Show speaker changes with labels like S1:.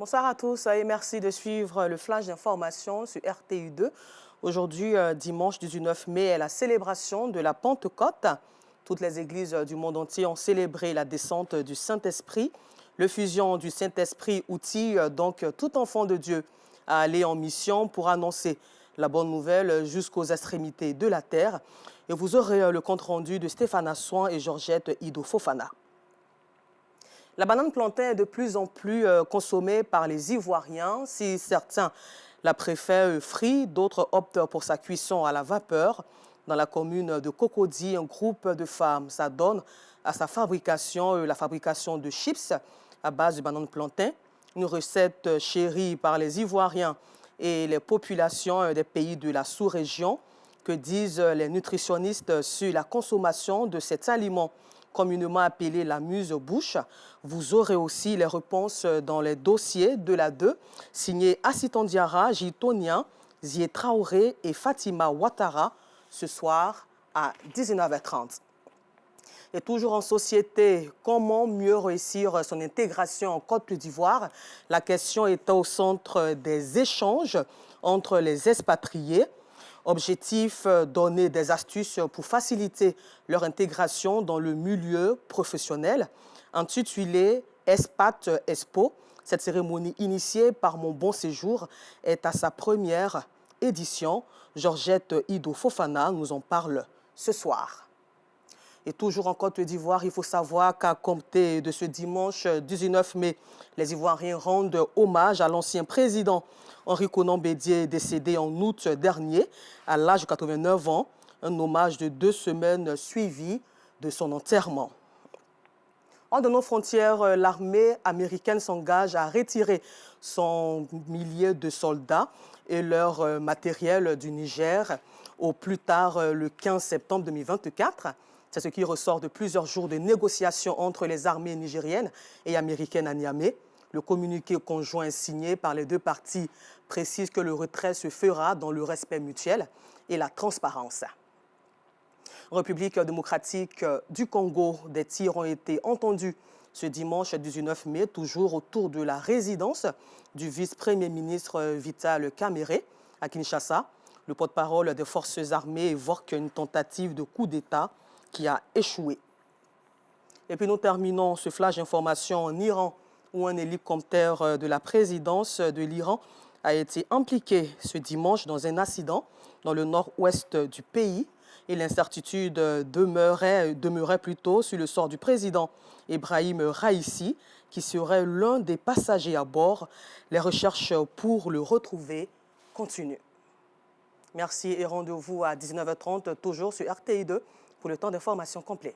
S1: Bonsoir à tous et merci de suivre le flash d'information sur RTU2. Aujourd'hui, dimanche 19 mai, est la célébration de la Pentecôte. Toutes les églises du monde entier ont célébré la descente du Saint-Esprit. L'effusion du Saint-Esprit outille donc tout enfant de Dieu à aller en mission pour annoncer la bonne nouvelle jusqu'aux extrémités de la terre. Et vous aurez le compte-rendu de Stéphane Assoin et Georgette Ido Fofana. La banane plantain est de plus en plus consommée par les Ivoiriens. Si certains la préfèrent frite, d'autres optent pour sa cuisson à la vapeur. Dans la commune de Cocody, un groupe de femmes s'adonne à sa fabrication, la fabrication de chips à base de banane plantain. Une recette chérie par les Ivoiriens et les populations des pays de la sous-région. Que disent les nutritionnistes sur la consommation de cet aliment communément appelé l'amuse-bouche? Vous aurez aussi les réponses dans les dossiers de la 2, signés Assitan Diarra, Gitonia, Zie Traoré et Fatima Ouattara, ce soir à 19h30. Et toujours en société, comment mieux réussir son intégration en Côte d'Ivoire? La question est au centre des échanges entre les expatriés. Objectif, donner des astuces pour faciliter leur intégration dans le milieu professionnel. Intitulée Expat Expo, cette cérémonie initiée par Mon Bon Séjour est à sa première édition. Georgette Ido Fofana nous en parle ce soir. Et toujours en Côte d'Ivoire, il faut savoir qu'à compter de ce dimanche 19 mai, les Ivoiriens rendent hommage à l'ancien président Henri Konan Bédié, décédé en août dernier à l'âge de 89 ans. Un hommage de 2 semaines suivi de son enterrement. Hors de nos frontières, l'armée américaine s'engage à retirer son millier de soldats et leur matériel du Niger au plus tard le 15 septembre 2024. C'est ce qui ressort de plusieurs jours de négociations entre les armées nigériennes et américaines à Niamey. Le communiqué conjoint signé par les deux parties précise que le retrait se fera dans le respect mutuel et la transparence. En République démocratique du Congo, des tirs ont été entendus ce dimanche 19 mai, toujours autour de la résidence du vice-premier ministre Vital Kamerhe à Kinshasa. Le porte-parole des forces armées évoque une tentative de coup d'État qui a échoué. Et puis nous terminons ce flash d'information en Iran, où un hélicoptère de la présidence de l'Iran a été impliqué ce dimanche dans un accident dans le nord-ouest du pays. Et l'incertitude demeurait plutôt sur le sort du président Ebrahim Raïssi, qui serait l'un des passagers à bord. Les recherches pour le retrouver continuent. Merci et rendez-vous à 19h30, toujours sur RTI2, pour le temps d'information complet.